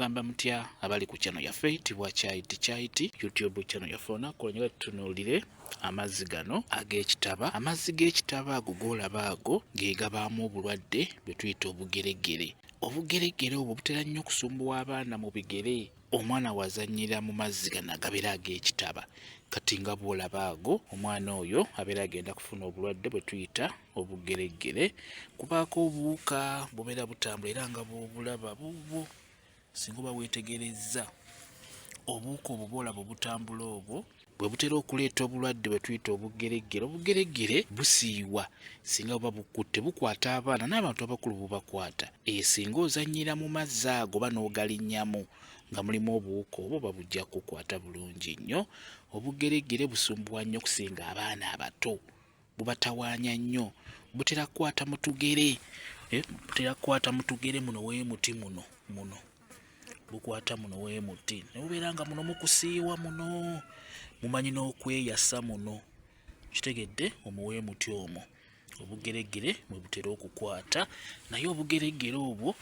mugamba mutya abali ku channel yaffe tibwa Chaiti YouTube channel yaffe onakolonye tunuulire amazzi gano ag'ekitaba. Amazzi g'ekitaba ago golaba ago ge gabaamu obulwadde bwe tuyita obugeregere. Obugeregere obwo butera nnyo okusumbuwa abaana mu bigere. Omwana wazannyira mu mazzi gano agabeera ag'ekitaba. Kati nga bw'olaba ago omwana oyo abeera agenda kufuna obulwadde bwe tuyita obugeregere. Kubaako obuwuka bubeera butambula era nga bw'obulaba buubwo singa oba weetegerezza obuwuka obwo bw'olaba obutambula obwo bwe butera okuleeta obulwadde bwe tuyita obugeregere. Obugeregere busiiwa singa buba bukutte bukwata abaana n'abantu abakulu bubakwata. Singa ozannyira mu mazzi ago oba n'ogalinnyamu nga mulimu obuwuka obwo babujja kukwata bulungi nnyo. Obugeregere busumbuwa nnyo okusinga abaana abato, bubatawaanya nnyo. Butera kukwata mu tugere, butera kukwata mu tugere muno w'emuti muno bukwata muno w'emuti ne bubeera nga muno mukusiiwa muno mumanyi n'okweyasa muno. Kitegedde omuweemuti omwo obugeregere mwe butera okukwata. Naye obugeregere obwo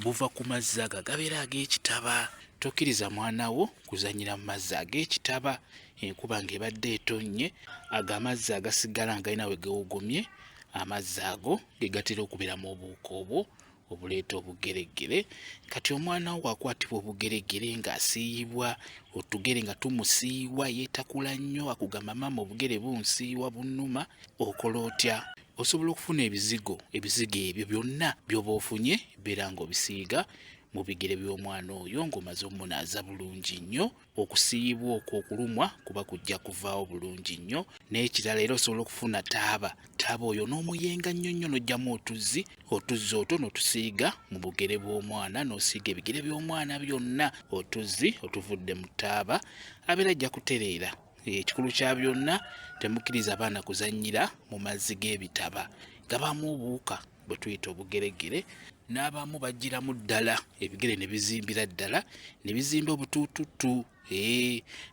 buva ku mazzi ago agabeera ag'ekitaba. Tokkiriza mwana wo kuzannyira mu mazzi ag'ekitaba. Enkuba ng'ebadde etonnye ago amazzi agasigala nga galina we gewogomye, amazzi ago ge gatera okubeeramu obuwuka obwo obuleeta obugeregere. Kati omwana wo akwatibwa obugeregere ng'asiiyibwa, otugere nga tumusiiwa, yeetakula nnyo akugamba maama obugere bunsiiwa bunnuma, okola otya? Osobola okufuna ebizigo ebyo byonna by'oba ofunye beera ng'obisiiga mu bigere by'omwana oyo ng'omaze omunaaza bulungi nnyo. Okusiiyibwa okwo okulumwa kuba kujja kuvaawo bulungi nnyo. N'ekirala era osobola okufuna taaba oyo n'omuyenga nnyo n'oggyamu otuzzi otwo n'otusiiga mu bugere bw'omwana, n'osiiga ebigere by'omwana byonna otuzzi otuvudde mu taaba, abeera ajja kutereera. Ekikulu kya byonna temukkiriza abaana kuzannyira mu mazzi g'ebitaba, gabaamu obuwuka bwe tuyita obugeregere. N'abamu bagiramu ddala ebigere ne bizimbira ddala ne bizimba obutuututu.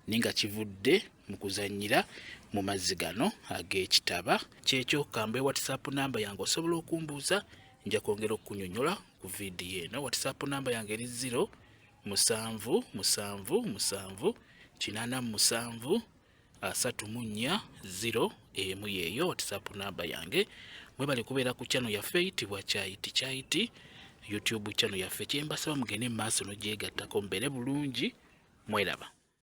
Ninga kivudde mu kuzannyira mu mazzi gano ag'ekitaba. Kyekyo kamba WhatsApp namba yange osobola okumbuuza, nja kwongera okukunnyonnyola ku vidiyo eno. WhatsApp namba yange eri 07778734 yeeyo WhatsApp namba yange. Mwebale kubeera ku channel yaffe tibwa Chaiti YouTube channel yaffe. Kyembasaba mugende mu maaso n'ogyegattako mubeere bulungi. Mweraba.